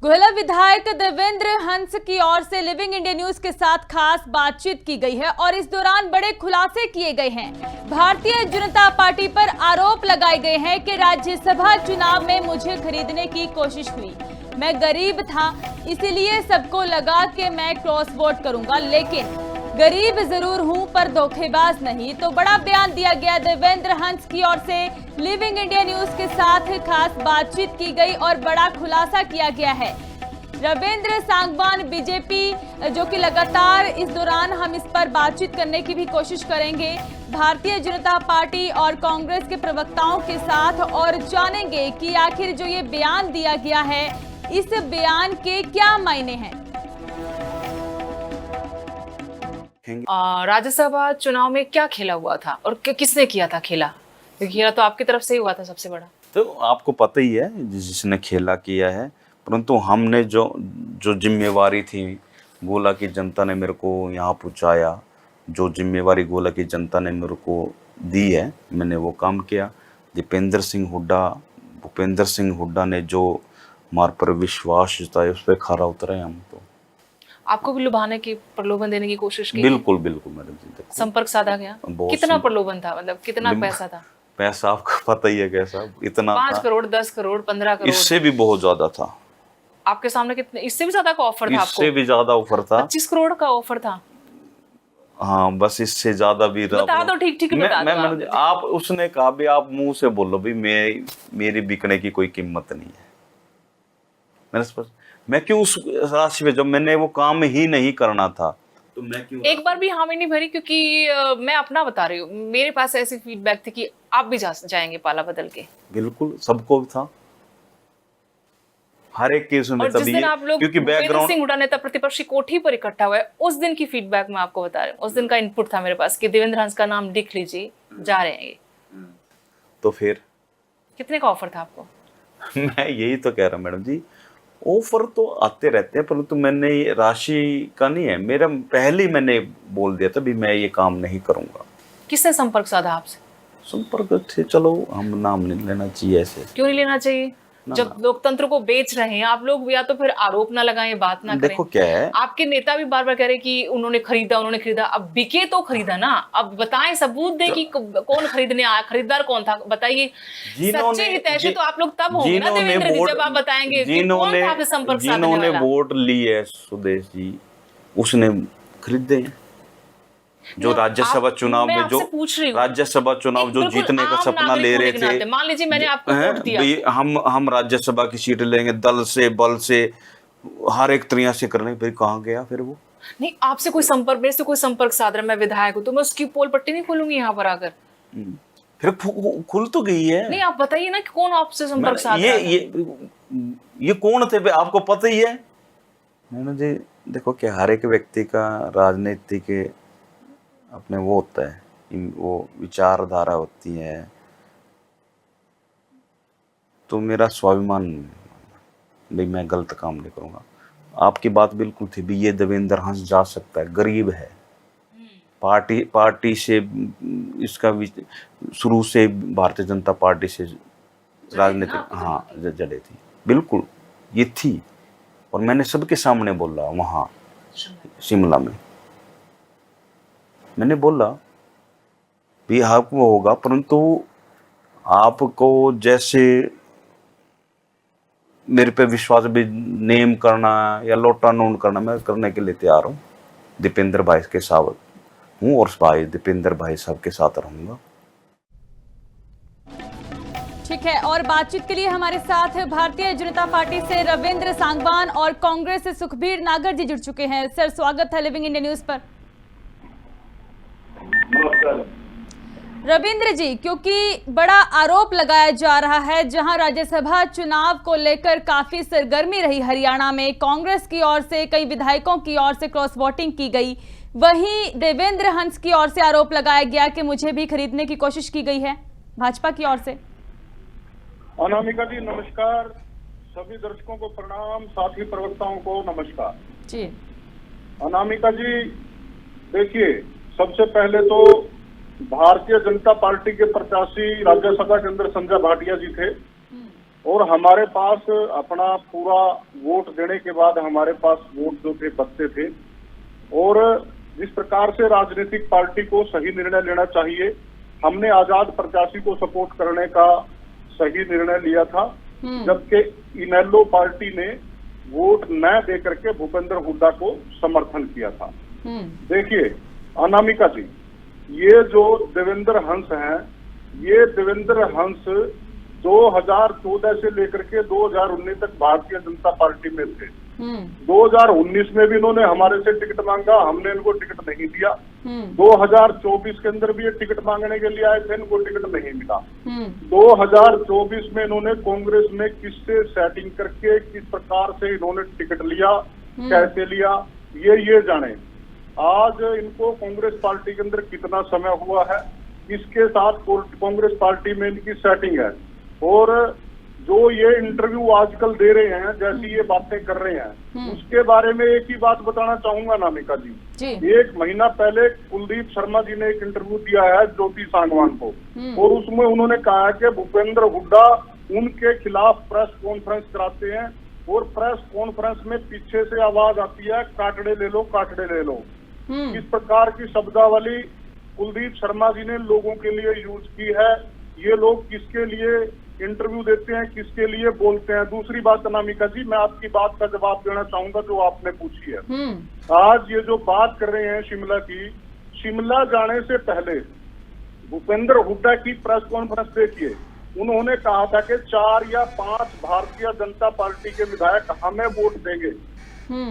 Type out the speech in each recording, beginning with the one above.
गोहला विधायक देवेंद्र हंस की ओर से लिविंग इंडिया न्यूज के साथ खास बातचीत की गई है और इस दौरान बड़े खुलासे किए गए हैं। भारतीय जनता पार्टी पर आरोप लगाए गए हैं कि राज्यसभा चुनाव में मुझे खरीदने की कोशिश हुई। मैं गरीब था, इसलिए सबको लगा कि मैं क्रॉस वोट करूंगा, लेकिन गरीब जरूर हूं पर धोखेबाज नहीं। तो बड़ा बयान दिया गया देवेंद्र हंस की ओर से। लिविंग इंडिया न्यूज के साथ खास बातचीत की गई और बड़ा खुलासा किया गया है। रविंद्र सांगवान बीजेपी जो कि लगातार इस दौरान हम इस पर बातचीत करने की भी कोशिश करेंगे भारतीय जनता पार्टी और कांग्रेस के प्रवक्ताओं के साथ, और जानेंगे कि आखिर जो ये बयान दिया गया है इस बयान के क्या मायने हैं। राज्यसभा चुनाव में क्या खेला हुआ था और किसने किया था खेला? खेला तो आपकी तरफ से ही हुआ था सबसे बड़ा। तो आपको पता ही है जिसने खेला किया है, परंतु हमने जो जिम्मेवारी थी गोला की जनता ने मेरे को यहाँ पहुँचाया, जो जिम्मेवारी गोला की जनता ने मेरे को दी है, मैंने वो काम किया। भूपेंद्र सिंह हुड्डा ने जो हमारे पर विश्वास जताया उस पर खरा उतरे हम। तो आपको भी लुभाने की, प्रलोभन देने की कोशिश की? बिल्कुल मैडम जी। संपर्क साधा गया? कितना प्रलोभन था, मतलब कितना पैसा था? पैसा आपको पता ही है कैसा, इतना 5 करोड़ 10 करोड़ 15 करोड़? इससे भी बहुत ज्यादा था। आपके सामने कितने, इससे भी ज्यादा का ऑफर था? इससे भी ज्यादा ऑफर था। 25 करोड़ का ऑफर था। हाँ, बस इससे ज्यादा भी बता दो, ठीक बता दो। आप उसने कहा भी आप मुंह से बोलो भी मेरी बिकने की कोई कीमत नहीं है। मैं क्यों उस राशि पे, जब मैंने वो काम ही नहीं करना था तो मैं क्यों एक बार भी हामी नहीं भरी? क्योंकि मैं अपना बता रही हूँ, मेरे पास ऐसी फीडबैक थी कि आप भी जाएंगे पाला बदल के। बिल्कुल सबको था, हर एक केस में। तभी क्योंकि बैकग्राउंड सिंह हुड्डा नेता प्रतिपक्षी कोठी पर इकट्ठा हुआ है, उस दिन की फीडबैक मैं आपको बता रही हूँ। उस दिन का इनपुट था मेरे पास कि देवेंद्र हंस का नाम लिख लीजिए, जा रहे हैं ये। तो फिर कितने का ऑफर था आपको? मैं यही तो कह रहा हूँ मैडम जी, ऑफर तो आते रहते हैं, परंतु मैंने ये राशि का नहीं है मेरा। पहले ही मैंने बोल दिया था भी मैं ये काम नहीं करूंगा। किसने संपर्क साधा आपसे? संपर्क थे, चलो हम नाम नहीं लेना चाहिए। ऐसे क्यों नहीं लेना चाहिए? जब लोकतंत्र को बेच रहे हैं आप लोग, या तो फिर आरोप ना लगाएं, बात ना करें। देखो क्या है, आपके नेता भी बार बार कह रहे कि उन्होंने खरीदा। अब बिके तो खरीदा ना, अब बताएं, सबूत दें कि कौन खरीदने आया, खरीदार कौन था, बताइए। सच्चे हितैषी तो आप लोग तब होंगे ना देवेंद्र जी, जब आप बताएंगे जिन्होंने वोट ली है सुदेश जी, उसने खरीदे हैं। जो राज्यसभा चुनाव में जो जीतने का सपना ले रहे थे, मान लीजिए मैंने आपको वोट दिया, हम राज्यसभा की सीट लेंगे, दल से बल से हर एक तरीका से करने, फिर कहाँ गया फिर वो? नहीं, आपसे कोई संपर्क, मेरे से कोई संपर्क साध रहा, मैं विधायक हूँ, तो मैं उसकी पोल पट्टी नहीं खोलूंगी यहाँ पर आकर। फिर खुल तो गई है। नहीं, आप बताइए ना कि कौन आपसे संपर्क साध रहा है? ये कौन थे आपको पता ही है मैडम जी। देखो क्या, हर एक व्यक्ति का राजनीति के अपने वो होता है, वो विचारधारा होती है। तो मेरा स्वाभिमान भाई, मैं गलत काम नहीं करूँगा। आपकी बात बिल्कुल थी भी, ये देवेंद्र हंस जा सकता है, गरीब है, पार्टी से इसका शुरू से भारतीय जनता पार्टी से राजनीतिक जड़े थी, बिल्कुल ये थी। और मैंने सबके सामने बोला वहाँ शिमला में, मैंने बोला भी आपको होगा, परंतु आपको जैसे मेरे पे विश्वास भी नेम करना या लोटा नोन करना, मैं करने के लिए तैयार हूँ। दीपेंद्र भाई के साथ हूँ और भाई दीपेंद्र भाई साहब के साथ रहूंगा। ठीक है, और बातचीत के लिए हमारे साथ भारतीय जनता पार्टी से रविंद्र सांगवान और कांग्रेस से सुखबीर नागर जी जुड़ चुके हैं। सर, स्वागत है लिविंग इंडिया न्यूज पर। रविंद्र जी, क्योंकि बड़ा आरोप लगाया जा रहा है, जहां राज्यसभा चुनाव को लेकर काफी सरगर्मी रही हरियाणा में, कांग्रेस की ओर से, कई विधायकों की ओर से क्रॉस वोटिंग की गई, वहीं देवेंद्र हंस की ओर से आरोप लगाया गया कि मुझे भी खरीदने की कोशिश की गई है भाजपा की ओर से। अनामिका जी नमस्कार, सभी दर्शकों को प्रणाम, साथी प्रवक्ताओं को नमस्कार जी। अनामिका जी देखिए, सबसे पहले तो भारतीय जनता पार्टी के प्रत्याशी राज्यसभा के अंदर संजय भाटिया जी थे, और हमारे पास अपना पूरा वोट देने के बाद हमारे पास वोट जो थे बचते थे, और जिस प्रकार से राजनीतिक पार्टी को सही निर्णय लेना चाहिए, हमने आजाद प्रत्याशी को सपोर्ट करने का सही निर्णय लिया था, जबकि इनेलो पार्टी ने वोट न दे करके भूपेंद्र हुड्डा को समर्थन किया था। देखिए अनामिका जी, ये जो देवेंद्र हंस हैं, ये देवेंद्र हंस 2014 से लेकर के 2019 तक भारतीय जनता पार्टी में थे। 2019 में भी इन्होंने हमारे से टिकट मांगा, हमने इनको टिकट नहीं दिया। 2024 के अंदर भी ये टिकट मांगने के लिए आए थे, इनको टिकट नहीं मिला। 2024 में इन्होंने कांग्रेस में किससे सेटिंग करके किस प्रकार से इन्होंने टिकट लिया, कैसे लिया, ये जाने। आज इनको कांग्रेस पार्टी के अंदर कितना समय हुआ है, किसके साथ कांग्रेस पार्टी में इनकी सेटिंग है, और जो ये इंटरव्यू आजकल दे रहे हैं, जैसी ये बातें कर रहे हैं, उसके बारे में एक ही बात बताना चाहूंगा अनामिका जी। 1 महीना पहले कुलदीप शर्मा जी ने एक इंटरव्यू दिया है ज्योति सांगवान को, और उसमें उन्होंने कहा है कि भूपेंद्र हुड्डा उनके खिलाफ प्रेस कॉन्फ्रेंस कराते हैं, और प्रेस कॉन्फ्रेंस में पीछे से आवाज आती है काटड़े ले लो, काटड़े ले लो। इस प्रकार की शब्दावली कुलदीप शर्मा जी ने लोगों के लिए यूज की है। ये लोग किसके लिए इंटरव्यू देते हैं, किसके लिए बोलते हैं। दूसरी बात अनामिका जी, मैं आपकी बात का जवाब देना चाहूंगा जो आपने पूछी है। आज ये जो बात कर रहे हैं शिमला की, शिमला जाने से पहले भूपेंद्र हुड्डा की प्रेस कॉन्फ्रेंस देखिए, उन्होंने कहा था कि 4 या 5 भारतीय जनता पार्टी के विधायक हमें वोट देंगे।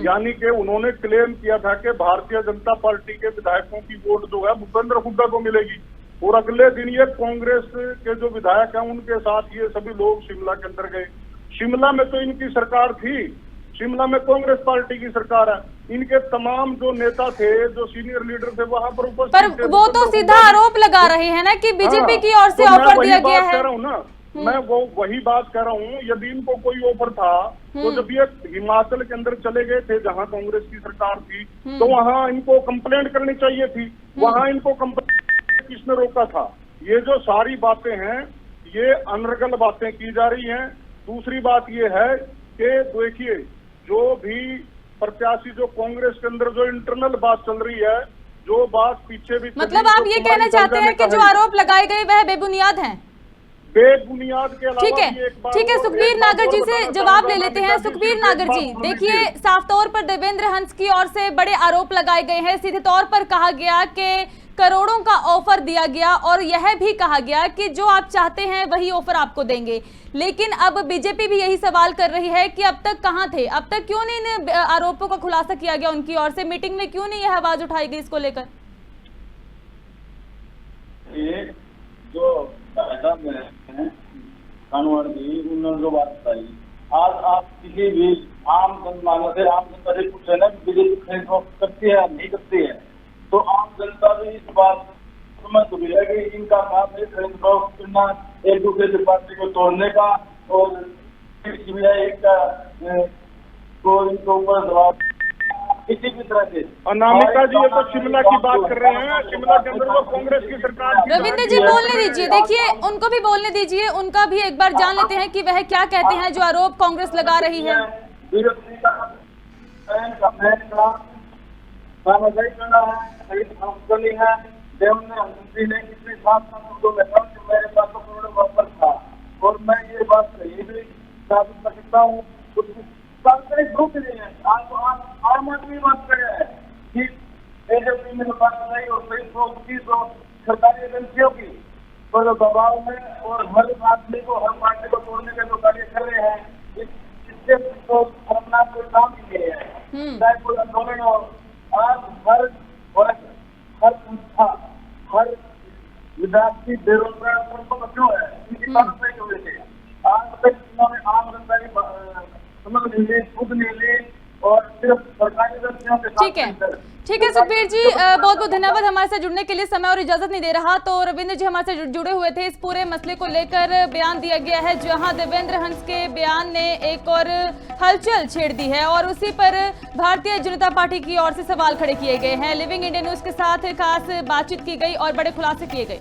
यानी कि उन्होंने क्लेम किया था कि भारतीय जनता पार्टी के विधायकों की वोट जो है भूपेंद्र हुड्डा को मिलेगी, और अगले दिन ये कांग्रेस के जो विधायक हैं उनके साथ ये सभी लोग शिमला के अंदर गए। शिमला में तो इनकी सरकार थी, शिमला में कांग्रेस पार्टी की सरकार है, इनके तमाम जो नेता थे, जो सीनियर लीडर थे वहां पर उपस्थित थे। पर वो तो सीधा आरोप लगा रहे हैं ना कि बीजेपी की ओर से ऑफर दिया गया है। मैं वही बात कह रहा हूँ, यदि इनको कोई ऑफर था तो जब ये हिमाचल के अंदर चले गए थे जहां कांग्रेस की सरकार थी, तो वहां इनको कंप्लेंट करनी चाहिए थी। वहां इनको कंप्लेंट किसने रोका था? ये जो सारी बातें हैं ये अनर्गल बातें की जा रही हैं। दूसरी बात ये है कि देखिए, जो भी प्रत्याशी जो कांग्रेस के अंदर जो इंटरनल बात चल रही है, जो बात पीछे भी मतलब आप ये कहना चाहते हैं कि जो आरोप लगाए गए वह बेबुनियाद हैं? बेबुनियाद के अलावा ठीक है, सुखबीर नागर जी से जवाब ले लेते हैं। सुखबीर नागर जी, देखिए साफ तौर पर देवेंद्र हंस की ओर से बड़े आरोप लगाए गए हैं। सीधे तौर पर कहा गया कि करोड़ों का ऑफर दिया गया, और यह भी कहा गया कि जो आप चाहते हैं वही ऑफर आपको देंगे। लेकिन अब बीजेपी भी यही सवाल कर रही है कि अब तक कहां थे, अब तक क्यों नहीं इन आरोपों का खुलासा किया गया उनकी ओर से? मीटिंग में क्यों नहीं यह आवाज उठाई गई इसको लेकर? ये जो कानून जी उन्होंने जो बात बताई, आज आप किसी भी आम जनमानस से, आम जनता से पूछे ना बीजेपी खरीद करती है नहीं करती है, तो आम जनता भी इस बात समझ चुकी है कि इनका काम है खरीद करना, एक दूसरे की पार्टी को तोड़ने का, और सीबीआई का तो इनके ऊपर दबाव किसी भी तरह से। अनामिका जी, ये तो शिमला की बात कर रहे हैं, शिमला के अंदर वो कांग्रेस की सरकार। रविंद्र जी बोलने दीजिए, देखिए उनको भी बोलने दीजिए, उनका भी एक बार जान लेते हैं कि वह क्या कहते हैं जो आरोप कांग्रेस लगा रही है। और मैं ये बात ये भी साबित कर सकता हूँ, ग्रुप नहीं है, आम आदमी बात कर रहे हैं कि बीजेपी में बात नहीं, और सरकारी एजेंसियों की तो दबाव में, और हर आदमी को, हर पार्टी को तोड़ने के जो कार्य कर रहे हैं, इससे तो अपना कोई काम ही नहीं है। चाहे कोई आंदोलन हो, आज हर वर्ग, हर संस्था, हर विद्यार्थी, बेरोजगार सबको बच्चों है, इनकी बात नहीं हो रही है। आज तक इन्होंने आम जनता की समझ नहीं ली, खुद नहीं ली, और सिर्फ सरकारी एजेंसियों के साथ। ठीक है सुखबीर जी, बहुत बहुत धन्यवाद हमारे साथ जुड़ने के लिए। समय और इजाजत नहीं दे रहा, तो रविंद्र जी हमारे साथ जुड़े हुए थे। इस पूरे मसले को लेकर बयान दिया गया है, जहां देवेंद्र हंस के बयान ने एक और हलचल छेड़ दी है, और उसी पर भारतीय जनता पार्टी की ओर से सवाल खड़े किए गए हैं। लिविंग इंडिया न्यूज के साथ खास बातचीत की गई और बड़े खुलासे किए गए।